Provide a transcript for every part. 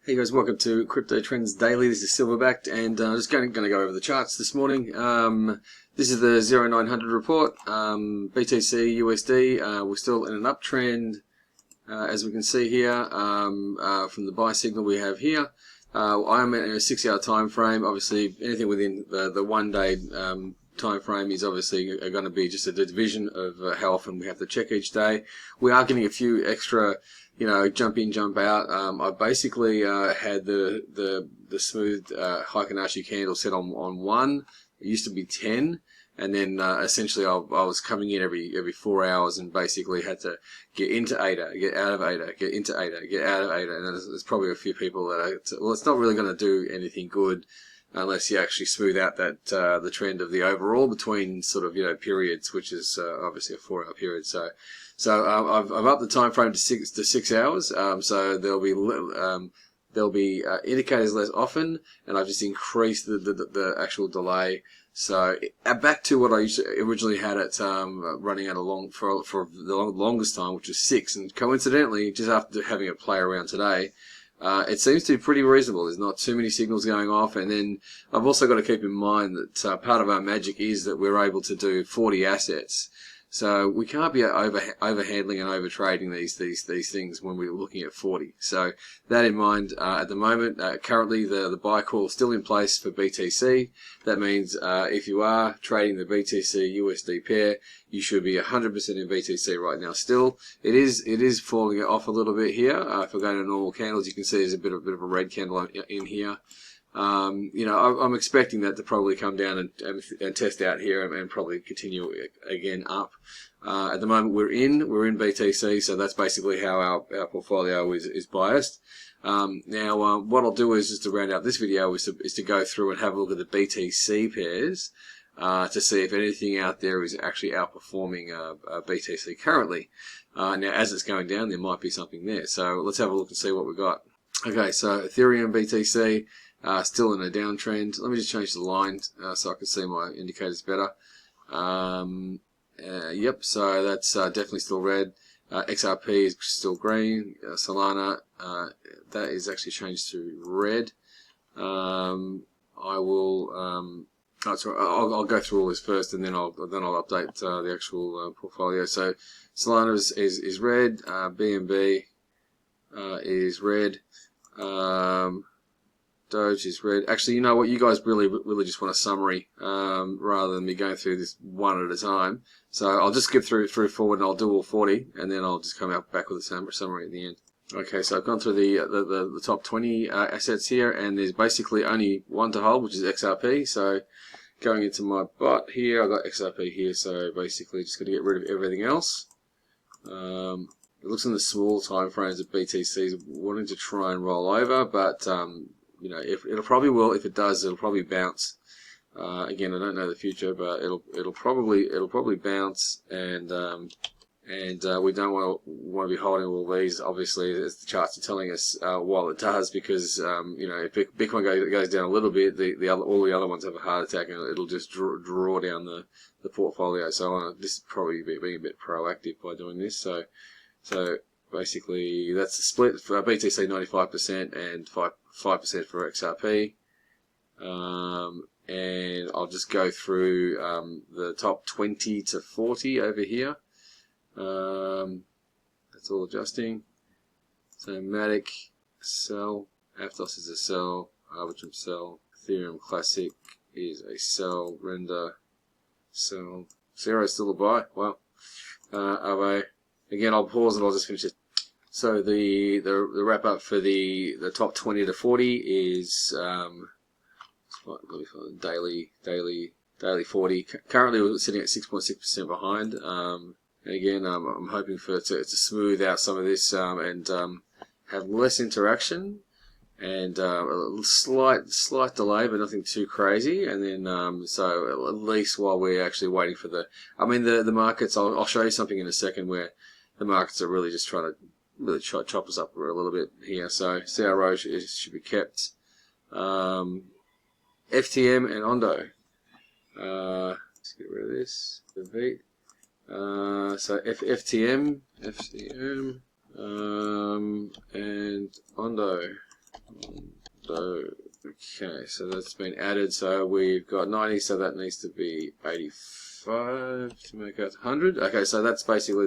Hey guys, welcome to Crypto Trends Daily. This is Silverbacked, and I'm just going to go over the charts this morning. This is the 0900 report. BTC, USD, we're still in an uptrend, as we can see here, from the buy signal we have here. I'm in a 6-hour time frame. Obviously, anything within the 1 day time frame is obviously going to be just a division of how often we have to check each day. We are getting a few extra, jump in, jump out. I basically had the smooth Heikin-Ashi candle set on 1. It used to be 10, and then essentially I was coming in every 4 hours and basically had to get into ADA, get out of ADA, get into ADA, get out of ADA, and there's probably a few people that well, it's not really going to do anything good unless you actually smooth out that the trend of the overall between sort of periods, which is obviously a 4-hour period. So I've upped the time frame to 6 hours. So there'll be indicators less often, and I've just increased the actual delay. So back to what I originally had it running at for the longest time, which was 6. And coincidentally, just after having it play around today, it seems to be pretty reasonable. There's not too many signals going off, and then I've also got to keep in mind that part of our magic is that we're able to do 40 assets. So we can't be overhandling and over trading these things when we're looking at 40. So that in mind, at the moment, currently the buy call is still in place for BTC. That means if you are trading the BTC USD pair, you should be 100% in BTC right now. Still, it is falling off a little bit here. If we're going to normal candles, you can see there's a bit of a red candle in here. I'm expecting that to probably come down and test out here and probably continue again up. At the moment we're in BTC, so that's basically how our portfolio is biased. Now what I'll do is, just to round out this video, is to go through and have a look at the BTC pairs to see if anything out there is actually outperforming BTC currently. Now as it's going down, there might be something there. So let's have a look and see what we've got. Okay, so Ethereum, BTC, still in a downtrend. Let me just change the line so I can see my indicators better. Yep, so that's definitely still red. XRP is still green. Solana, that is actually changed to red. I will. I'll go through all this first, and then I'll update the actual portfolio. So Solana is red. BNB is red. Doge is red. Actually, you know what? You guys really just want a summary rather than me going through this one at a time. So I'll just skip through forward, and I'll do all 40, and then I'll just come back with a summary at the end. Okay, so I've gone through the top 20 assets here, and there's basically only one to hold, which is XRP. So going into my bot here, I've got XRP here. So basically, just got to get rid of everything else. It looks in the small time frames that BTC is wanting to try and roll over, but if it'll probably will. If it does, it'll probably bounce. Again, I don't know the future, but it'll probably bounce, and we don't want to be holding all these. Obviously, as the charts are telling us, while it does, because if Bitcoin goes down a little bit, all the other ones have a heart attack, and it'll just draw down the portfolio. So this is probably being a bit proactive by doing this. So basically, that's the split for BTC 95% and 5% for XRP. And I'll just go through the top 20 to 40 over here. That's all adjusting. So Matic, sell. Aptos is a sell. Arbitrum sell. Ethereum Classic is a sell. Render, sell. Zero is still a buy. Well, Aave. Again, I'll pause and I'll just finish it. So the wrap up for the top 20 to 40 is daily 40. Currently we're sitting at 6.6% behind. And again, I'm hoping to smooth out some of this and have less interaction and a slight delay, but nothing too crazy. And then so at least while we're actually waiting for the markets, I'll show you something in a second where the markets are really just trying to chop us up a little bit here. So CRO should be kept. FTM and Ondo. Let's get rid of this. The V. So FTM, and Ondo. Okay, so that's been added. So we've got 90, so that needs to be 85 to make it 100. Okay, so that's basically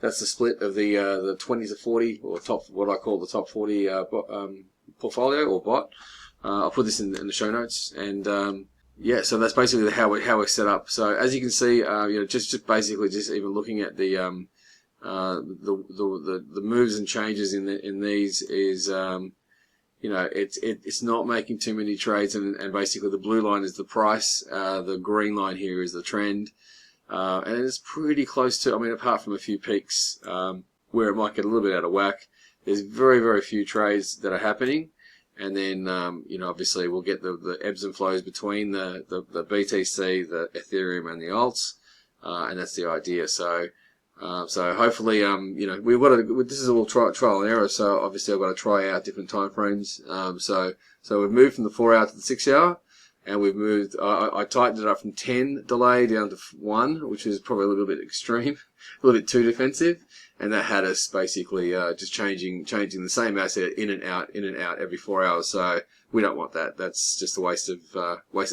that's the split of the 20 to 40, or what I call the top 40 portfolio or bot. I'll put this in the show notes, and yeah, so that's basically how we're set up. So as you can see, just basically just even looking at the moves and changes in these is it's not making too many trades, and basically the blue line is the price, the green line here is the trend, and it's pretty close to, I mean, apart from a few peaks where it might get a little bit out of whack, there's very, very few trades that are happening. And then, obviously we'll get the ebbs and flows between the BTC, the Ethereum, and the alts, and that's the idea. So hopefully, we've got this is all trial and error. So obviously I've got to try out different time frames. So we've moved from the 4 hour to the 6 hour, and we've moved. I tightened it up from 10 delay down to 1, which is probably a little bit extreme, a little bit too defensive. And that had us basically just changing the same asset in and out every 4 hours. So we don't want that. That's just a waste of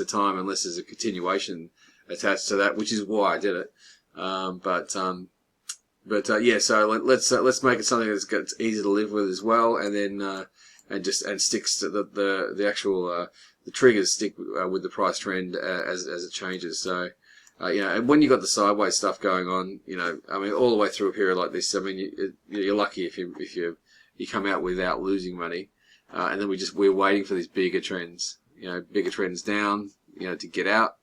time unless there's a continuation attached to that, which is why I did it. Yeah. So let's make it something that's easy to live with as well, and then and sticks to the actual the triggers stick with the price trend as it changes. So. And when you got the sideways stuff going on, I mean, all the way through a period like this, I mean, you're lucky if you come out without losing money, and then we're waiting for these bigger trends, down, to get out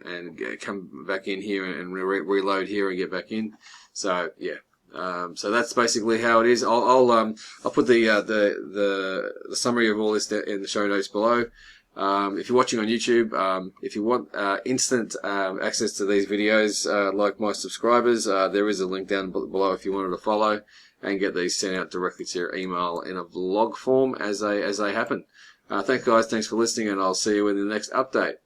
and come back in here and reload here and get back in. So yeah, so that's basically how it is. I'll put the summary of all this in the show notes below. If you're watching on YouTube, if you want instant access to these videos, like my subscribers, there is a link down below if you wanted to follow and get these sent out directly to your email in a vlog form as they happen. Thanks guys, thanks for listening, and I'll see you in the next update.